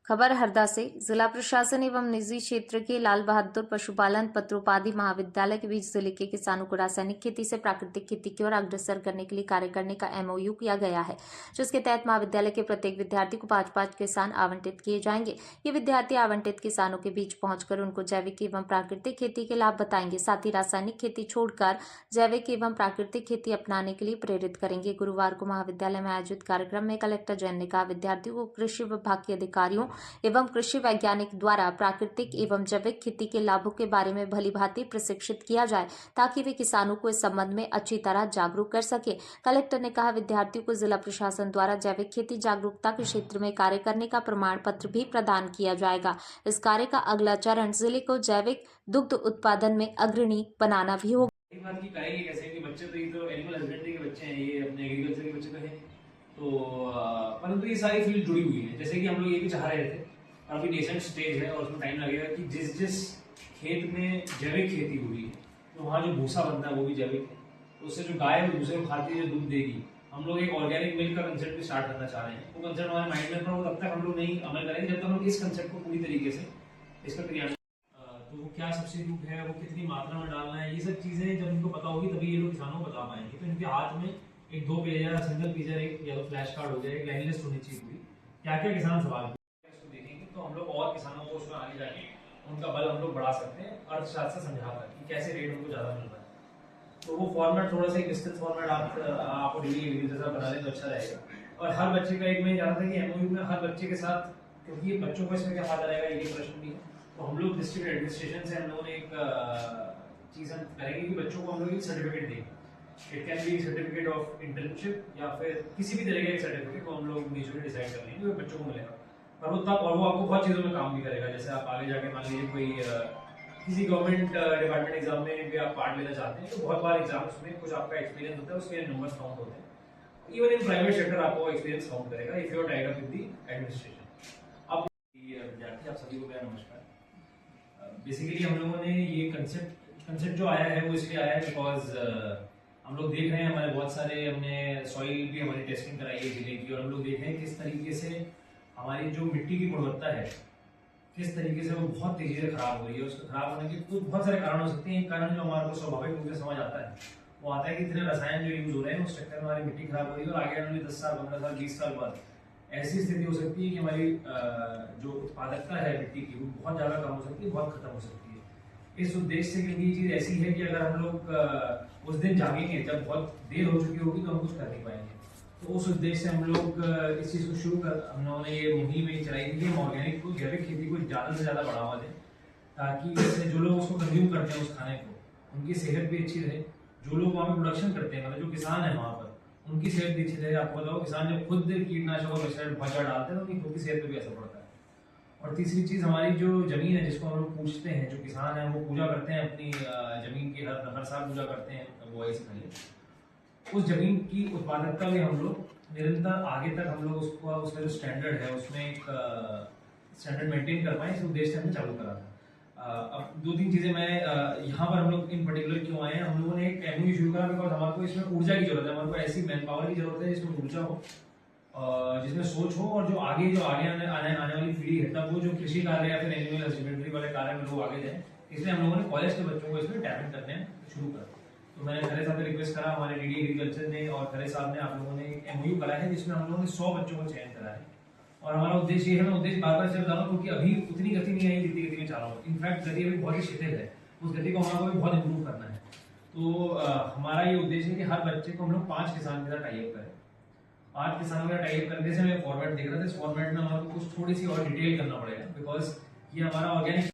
खबर हरदा से। जिला प्रशासन एवं निजी क्षेत्र के लाल बहादुर पशुपालन पत्रोपाधि महाविद्यालय के बीच जिले के किसानों को रासायनिक खेती से प्राकृतिक खेती की ओर अग्रसर करने के लिए कार्य करने का एमओयू किया गया है, जिसके तहत महाविद्यालय के प्रत्येक विद्यार्थी को 5-5 किसान आवंटित किए जाएंगे। ये विद्यार्थी आवंटित किसानों के बीच पहुंचकर उनको जैविक एवं प्राकृतिक खेती के लाभ बताएंगे, साथ ही रासायनिक खेती छोड़कर जैविक एवं प्राकृतिक खेती अपनाने के लिए प्रेरित करेंगे। गुरुवार को महाविद्यालय में आयोजित कार्यक्रम में कलेक्टर जैन ने कहा, विद्यार्थियों को कृषि विभाग के अधिकारियों एवं कृषि वैज्ञानिक द्वारा प्राकृतिक एवं जैविक खेती के लाभों के बारे में भलीभांति प्रशिक्षित किया जाए, ताकि वे किसानों को इस संबंध में अच्छी तरह जागरूक कर सके। कलेक्टर ने कहा, विद्यार्थियों को जिला प्रशासन द्वारा जैविक खेती जागरूकता के क्षेत्र में कार्य करने का प्रमाण पत्र भी प्रदान किया जाएगा। इस कार्य का अगला चरण जिले को जैविक दुग्ध उत्पादन में अग्रणी बनाना भी होगा। एक बात की करेंगे कैसे कि बच्चे तो ये तो एनिमल हस्बेंड्री के बच्चे हैं, ये अपने एग्रीकल्चर के बच्चे तो हैं, तो परंतु ये सारी फील्ड जुड़ी हुई है। जैसे कि हम लोग ये भी चाह रहे थे, और अभी नेसेंट स्टेज है और उसमें टाइम लगेगा कि जिस खेत में जैविक खेती हुई है तो वहाँ जो भूसा बनता है वो भी जैविक है, तो उससे जो गाय है दूसरे को खाती है, जो दूध देगी। हम लोग एक ऑर्गेनिक मिल्क का कंसेप्ट भी स्टार्ट करना चाह रहे हैं। वो कंसेप्ट हमारे माइंड में था, तब तक हम लोग नहीं अमल करेंगे जब तक हम लोग इस कंसेप्ट को पूरी तरीके से इसका क्रियान्वयन, तो वो क्या सब्सिट्यूट है, वो कितनी मात्रा में डालना है, ये सब चीजें जब इनको पता होगी तभी ये लोग किसानों को बता पाएंगे। तो इनके हाथ में एक 2 पेज या सिंगल पेजर एक या तो फ्लैश कार्ड हो जाए, एक लाइन लिस्ट होनी चाहिए पूरी, क्या क्या किसान सवाल इसको देखेंगे तो हम लोग और किसानों को उसमें आगे जाके उनका बल हम लोग बढ़ा सकते हैं अर्थशास्त्र समझाकर कि कैसे रेट उनको ज्यादा मिल रहा है। तो वो फॉर्मेट थोड़ा सा एक विस्तृत फॉर्मेट आपको डेली जैसा बना लें तो अच्छा रहेगा। और हर बच्चे का एक मैं चाहता था कि एमओयू में हर बच्चे के साथ, क्योंकि बच्चों को इसमें क्या फायदा रहेगा ये प्रश्न भी है, तो हम लोग डिस्ट्रिक्ट एडमिनिस्ट्रेशन से हम लोगों ने एक चीज हम करेंगे कि बच्चों को हम लोग एक सर्टिफिकेट देंगे। It can be certificate of internship या फिर किसी भी तरह का एक सर्टिफिकेट को हम लोग म्यूचुअली डिसाइड कर लेंगे, वो बच्चों को मिलेगा। पर वो तब, और वो आपको बहुत चीज़ों में काम भी करेगा। जैसे आप आगे जाके मान लीजिए कोई किसी गवर्नमेंट डिपार्टमेंट एग्जाम में भी आप पार्ट लेना चाहते हैं, तो बहुत बार एग्जाम्स में कुछ आपका एक्सपीरियंस होता है, उसके नंबर्स काउंट होते हैं। इवन इन प्राइवेट सेक्टर आपको एक्सपीरियंस काउंट करेगा if you are tied up with the administration. अब विद्यार्थी आप सभी को मेरा नमस्कार। बेसिकली हम लोगों ने ये कंसेप्ट जो आया है वो इसलिए आया है बिकॉज हम लोग देख रहे हैं, हमारे बहुत सारे हमने सॉइल भी हमारी टेस्टिंग कराई है जिले की, और हम लोग देख रहे हैं किस तरीके से हमारी जो मिट्टी की गुणवत्ता है किस तरीके से वो बहुत तेजी से खराब हो रही है। उसके खराब होने के तो बहुत सारे कारण हो सकते हैं। एक कारण जो हमारे को स्वाभाविक रूप से समझ आता है वो आता है कि इतने रसायन जो यूज हो रहे हैं उस चक्कर में हमारी मिट्टी खराब हो रही है, और आगे आने वाले 10 साल 15 साल 20 साल बाद ऐसी स्थिति हो सकती है कि हमारी जो उत्पादकता है मिट्टी की वो बहुत ज्यादा कम हो सकती है, बहुत खत्म हो सकती है। इस उद्देश्य से, क्योंकि ये चीज ऐसी है कि अगर हम लोग उस दिन जागेंगे जब बहुत देर हो चुकी होगी तो हम कुछ कर नहीं पाएंगे। तो उस उद्देश्य से हम लोग इस चीज को शुरू कर हम लोगों ने ये मुहिम चलाई थी कि हम ऑर्गेनिक को जैविक खेती को ज्यादा से ज्यादा बढ़ावा दें, ताकि इससे जो लोग उसको कंज्यूम करते हैं उस खाने को उनकी सेहत भी अच्छी रहे। जो लोग वहाँ पे प्रोडक्शन करते हैं, मतलब जो किसान है वहाँ पर, उनकी सेहत भी अच्छी रहे। आपको बताओ, किसान जब खुद कीटनाशक और पेस्टिसाइड बहुत ज्यादा डालते हैं तो उनकी खुद की सेहत पर भी असर पड़ता है। और तीसरी चीज, हमारी जो जमीन है जिसको हम लोग पूछते हैं, जो किसान है वो पूजा करते हैं अपनी जमीन की, हर साल पूजा करते हैं बुआई से पहले। उस जमीन की उत्पादकता में हम लोग निरंतर आगे तक हम लोग उसका जो स्टैंडर्ड है उसमें एक स्टैंडर्ड मेंटेन कर पाए, इस उद्देश्य से हमने चालू करा था। अब 2-3 चीजें मैं यहाँ पर हम लोग इन पर्टिकुलर क्यों आए हैं, हम लोगों ने एक एमओयू शुरू करा बिकॉज हमारे को इसमें ऊर्जा की जरूरत है। हमारे को ऐसी मैन पावर की जरूरत है जिसमें ऊर्जा हो, जिसमें सोच हो, और जो आगे आने वाली पीढ़ी है तब वो जो कृषि कार्य या फिर एनिमल हस्बेंड्री वाले कार्य में लोग आगे जाए। इसलिए हम लोगों ने कॉलेज के बच्चों को इसमें टैलेंट करने शुरू करा। तो मैंने खरे साहब से रिक्वेस्ट करा, हमारे डीडी एग्रीकल्चर ने और खरे साहब ने, आप लोगों ने एमओयू करा है जिसमें हम लोगों ने 100 बच्चों को चयन करा है। और हमारा उद्देश्य ये है, मैं उद्देश्य बार बार से बता रहा हूँ क्योंकि अभी उतनी गति नहीं आई जितनी गति में चाह रहा हूँ। इनफैक्ट गति अभी बहुत ही शिथिल है, उस गति को हमारे को भी बहुत इम्प्रूव करना है। तो हमारा ये उद्देश्य है कि हर बच्चे को हम लोग 5 किसान के साथ टाइप करें। 5 किसानों का टाइप करने से मैं फॉर्मेट देख रहा था, इस फॉर्मेट में हमारे को कुछ थोड़ी सी और डिटेल करना पड़ेगा बिकॉज ये हमारा ऑर्गेनिक